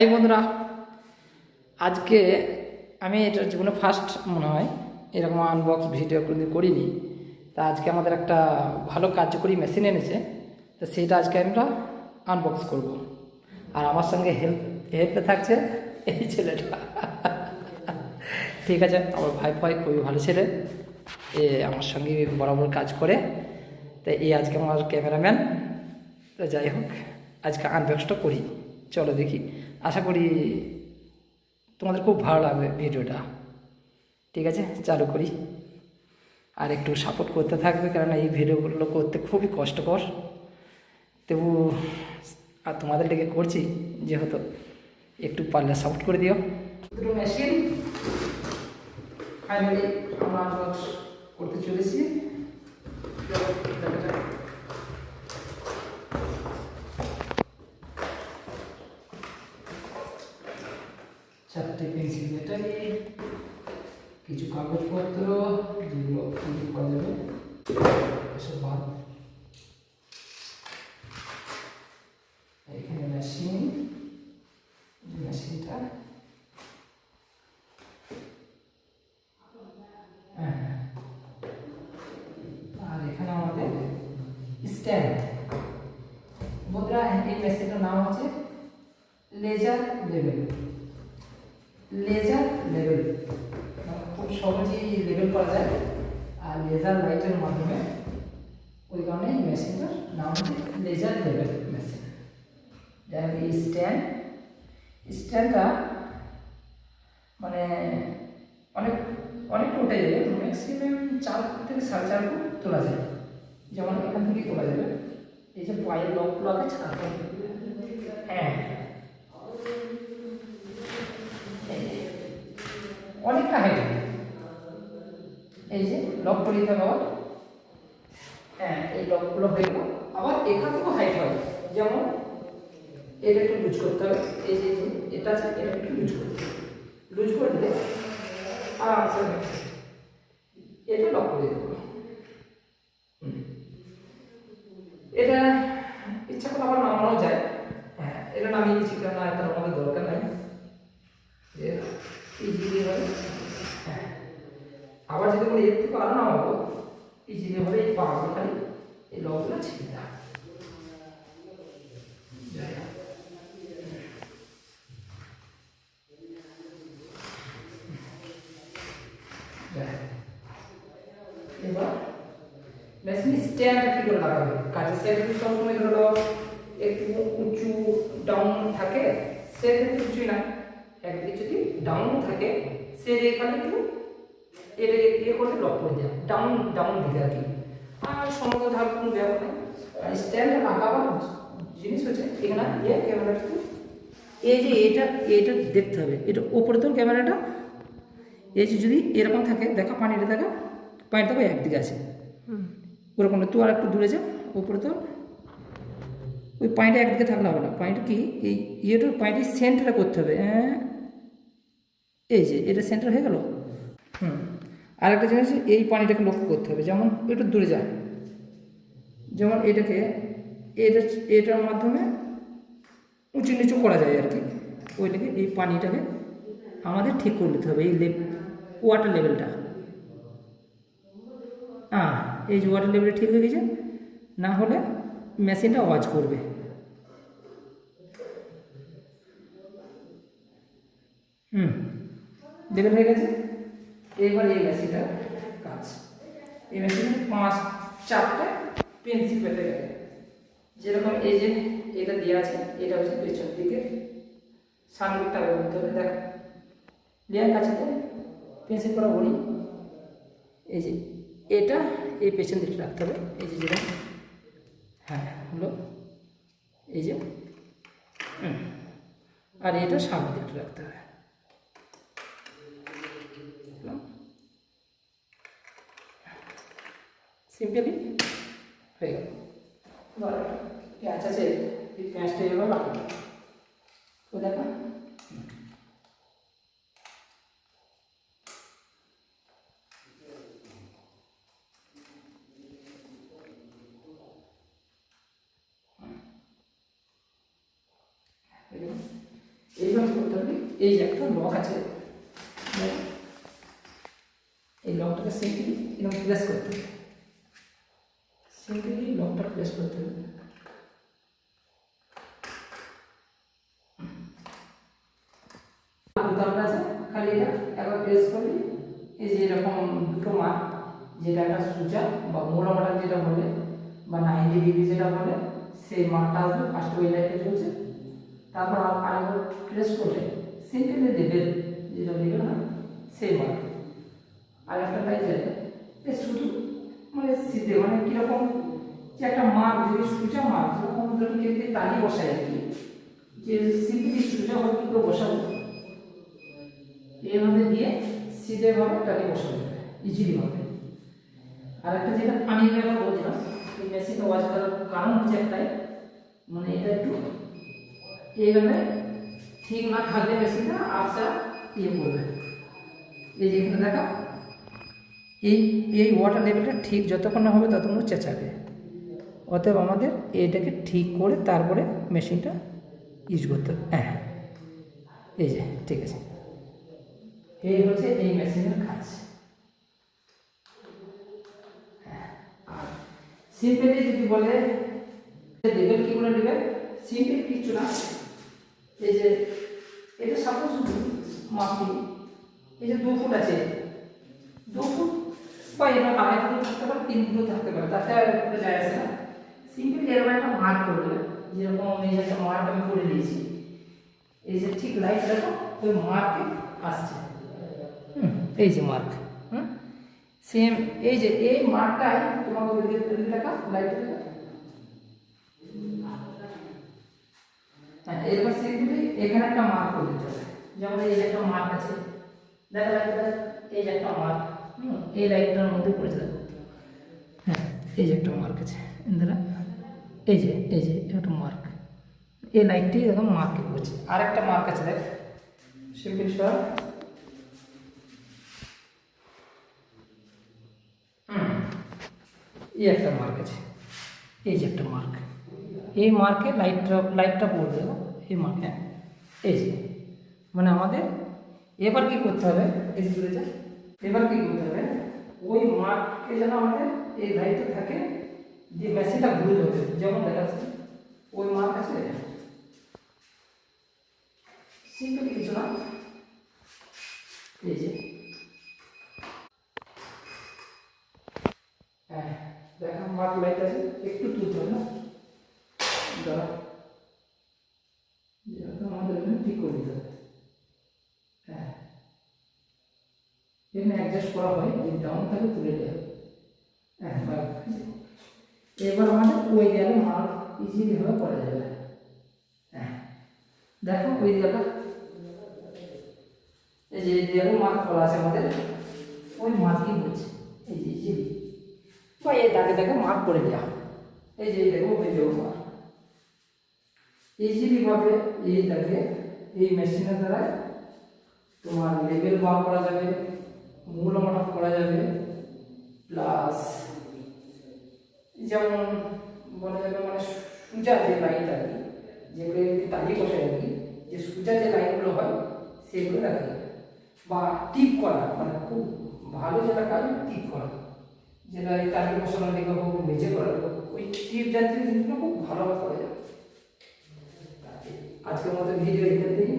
এই বন্ধুরা, আজকে আমি এটা জীবনে ফার্স্ট মনে হয় এরকম আনবক্স ভিডিও কোনোদিন করিনি। তা আজকে আমাদের একটা ভালো কার্যকরী মেশিন এনেছে, তো সেটা আজকে আমরা আনবক্স করব। আর আমার সঙ্গে হেল্পে থাকছে এই ছেলেটা। ঠিক আছে, আমার ভাই খুবই ভালো ছেলে, এ আমার সঙ্গে বরাবর কাজ করে। তো এই আজকে আমার ক্যামেরাম্যান। তো যাই হোক, আজকে আনবক্সটা করি, চলো দেখি। আশা করি তোমাদের খুব ভালো লাগবে ভিডিওটা। ঠিক আছে, চালু করি। আর একটু সাপোর্ট করতে থাকবে, কারণ এই ভিডিওগুলো করতে খুবই কষ্টকর। তবু আর তোমাদের লেগে করছি, যেহেতু একটু পারলে সাপোর্ট করে দিও। দুটো মেশিন ফাইনালি আমরা আনবক্স করতে চলেছি। চারটে পেন্সিল ব্যাটারি, কিছু কাগজপত্র যেগুলো করা যাবে, এসব বাদ। এখানে মেশিনটা আর এখানে আমাদের স্ট্যান্ড। বন্ধুরা, এই মেশিনটার নাম হচ্ছে লেজার লেভেল। খুব সহজেই লেভেল করা যায় আর লেজার লাইটের মাধ্যমে। ওই কারণে এই মেশিনটার নাম হচ্ছে লেজার লেভেল মেশিন। যাই হোক, এই স্ট্যান্ডটা মানে অনেকটা উঠে যাবে, ম্যাক্সিমাম 4 ফুট থেকে 4.5 ফুট তোলা যায়। যেমন এখান থেকেই তোলা যাবে। এই যে পায়ের লকগুলো আগে ছাড়তে হবে। হ্যাঁ, অনেকটা হাইট। এই যে লক করে দিতে হবে। হ্যাঁ, এই লকগুলো হয়ে গেল। আবার এখান থেকেও হাইট হয়। যেমন এটা একটু লুজ করতে হবে। এই যে এটা আছে, এটা একটু লুজ করে দিলে আরামসে এটা লক করে দিতে হবে। এটা ইচ্ছা করে আবার নামানো যায়। হ্যাঁ, এটা নামিয়ে দিচ্ছি, কারণ আর তার আমাদের দরকার নাই। ইজিলি হয়। হ্যাঁ, আবার যদি বলি এর থেকে আরো নামাবো, ইজিলি হবে। এই পাগুলো খালি এই লকগুলো ছেড়ে দেওয়া। এবার মেশিন স্ট্যান্ড কি করে লাগাবে, কাজের সাইডে সবসময় ধরো একটু উঁচু ডাউন থাকে, সেক্ষেত্রে কিছুই না। একদিকে যদি ডাউন থাকে, সে এখানে একটু এটা ইয়ে করে লক করে দেওয়া, ডাউন দিকে আর কি। আর সমগ্র ধার কোনো ব্যাপার নেই। আর স্ট্যান্ড লাগাবার জিনিস হচ্ছে এখানে ক্যামেরাটা, এই যে এটা দেখতে হবে, এটা ওপরে তো ক্যামেরাটা। এই যে যদি এরকম থাকে, দেখা পানিটা তো একদিকে আছে, ওরকম তুই আর একটু দূরে যা, ওপরে তো ওই পানিটা একদিকে থাকলে হবে না। পানিটা কি এই ইয়েটার পানিটি সেন্টারে করতে হবে। হ্যাঁ, এই যে এটা সেন্টার হয়ে গেল। আর একটা জিনিস, এই পানিটাকে লক্ষ্য করতে হবে। যেমন একটু দূরে যা, যেমন এটার মাধ্যমে উঁচু নিচু করা যায় আর কি। ওইটাকে এই পানিটাকে আমাদের ঠিক করে নিতে হবে, এই ওয়াটার লেভেলটা। এই যে ওয়াটার লেভেলটা ঠিক হয়ে গেছে, না হলে মেশিনটা আওয়াজ করবে। লেভেল হয়ে গেছে। এইবার এই মেশিনটার কাজ, এই মেশিনে 4টে পেন্সিল পেতে গেলে, যেরকম এই যে এটা দেওয়া আছে, এটা হচ্ছে পেছন দিকে, সামনে দিকটা বলতে হবে। দেখ, লেয়ার কাছে পেন্সিল করা বলি, এই যে এটা এই পেছন দিকে রাখতে হবে। এই যে যেটা, হ্যাঁ হলো, এই যে। আর এটা সামনের দিকটা রাখতে হবে। সিম্পলি হয়ে গেল। পেঁয়াজ আছে, এই পেঁয়াজটা এভাবে লাগাবো। তো দেখো, এইভাবে এই যে একটা লক আছে, এই লকটাকে সিম্পলি এরকম প্রেস করতে হবে, সিম্পলি লকটা প্রেস করতে হবে। বোতামটা আছে, খালি এটা একবার প্রেস করলে এই যে এরকম দুটো মার্ক, যেটা একটা সুজা বা মোড়া মার্ক যেটা বলে বা 90 ডিগ্রি যেটা বলে, সেই মার্কটা আসবে। ফার্স্ট ওই লাইটে চলছে, তারপর আরেকবার প্রেস করলে সিম্পলি লেভেল যেটা লেভেল হয় সেই মার্ক। আর একটা লাইট যাবে এই শুধু মানে সিধে মানে কীরকম যে একটা মার্ক যদি সুজা মার্ক যেরকম ধরুন কেটে তালি বসায় আর কি, যে সিম্পলি সুজা হবে কী করে বসাবো, এইভাবে দিয়ে সিধেভাবে তালি বসানো যাবে ইজিলি ভাবে। আর একটা যেটা পানি ব্যাপার বলছিলাম, এই মেশিনটা ওয়াশ করার কারণ হচ্ছে একটাই, মানে এটা একটু এইভাবে ঠিক না থাকলে মেশিনটা আবসা করবে। এই যেখানে দেখা এই এই ওয়াটার লেভেলটা ঠিক যতক্ষণ না হবে ততক্ষণ চেঁচাবে। অতএব আমাদের এইটাকে ঠিক করে তারপরে মেশিনটা ইউজ করতে হবে। হ্যাঁ এই যে ঠিক আছে, এই হচ্ছে এই মেশিনের কাজ। আর সিম্পলি যদি বলে লেভেল কী করে নেবে, সিম্পল কিছু না, এই যে এটা সাপোজ মাপি, এই যে 2 ফুট আছে, 2 ফুট বা এটা 2.5 ফুট থাকতে পারে, 3 ফুট থাকতে পারে, তাতে আর একটা যায় আসে না। সিম্পলি এরকম একটা মার্ক করে দেবে, যেরকম এই যে একটা মার্ক আমি করে দিয়েছি, এই যে ঠিক লাইট দেখো ওই মার্কে আসছে, এই যে মার্ক, সেম এই যে এই মার্কটাই তোমাকে দেখা লাইট দেখা। হ্যাঁ এরকম সিম্পলি এখানে একটা মার্ক করে দিতে হবে, যেমন এই যে একটা মার্ক আছে দেখা লাইটটা, এই যে একটা মার্ক, এই লাইটটার মধ্যে পড়েছে দেখো। হ্যাঁ এই যে একটা মার্ক আছে ইন্দিরা, এই যে একটা মার্ক, এই লাইটটি এরকম মার্কে পড়ছে। আর একটা মার্ক আছে দেখ সিম্পল সর, এই একটা মার্ক আছে, এই যে একটা মার্ক, এই মার্কে লাইটটা পড়বে এই মার্কে। এই যে মানে আমাদের এবার কি করতে হবে, এই দূরে যা, এবার কি করতে হবে ওই মার্ককে যেন আমাদের এই লাইটে থাকে, যে মেশিনটা ঘুরে যাবে, যেমন দেখাচ্ছে ওই মার্ক আছে, সিম্পলি কিছু না, এই যে হ্যাঁ দেখা মার্ক লাইট আছে, একটু তুলতে হবে না, দাঁড়া আমাদের এখানে ঠিক করে দিতে হবে। হ্যাঁ এখানে অ্যাডজাস্ট করা হয়, যে ডাউন থাকে তুলে দেওয়া। হ্যাঁ এবার আমাদের ওই দেয়ালে মার্ক ইজিলি ভাবে করা যাবে। হ্যাঁ দেখো ওই দেয়ালটা, এই যে দেয়ালে মার্ক করা আছে আমাদের, ওই মার্কই হচ্ছে এই যে ইজিলি বা এই দাগে মার্ক করে দেওয়া। এই যে দেখো ওই দেখো মার্ক ইজিলি ভাবে এই দাগে এই মেশিনের দ্বারা তোমার লেভেল বার করা যাবে, মূল মাপ করা যাবে, প্লাস যেমন বলা যাবে মানে সুজা যে লাইন আর কি, যেগুলো তালি বসে আর কি, যে সুজা যে লাইনগুলো হয় সেগুলো দেখা যাবে। বা টিপ করা মানে খুব ভালো যেটা কাজ টিপ করা, যেটা এই তালি বসানোর দিকে হোক মেঝে করা হোক, ওই টিপ জাতীয় জিনিসগুলো খুব ভালোভাবে করা যাবে। আজকের মতো ভিডিও এখান থেকে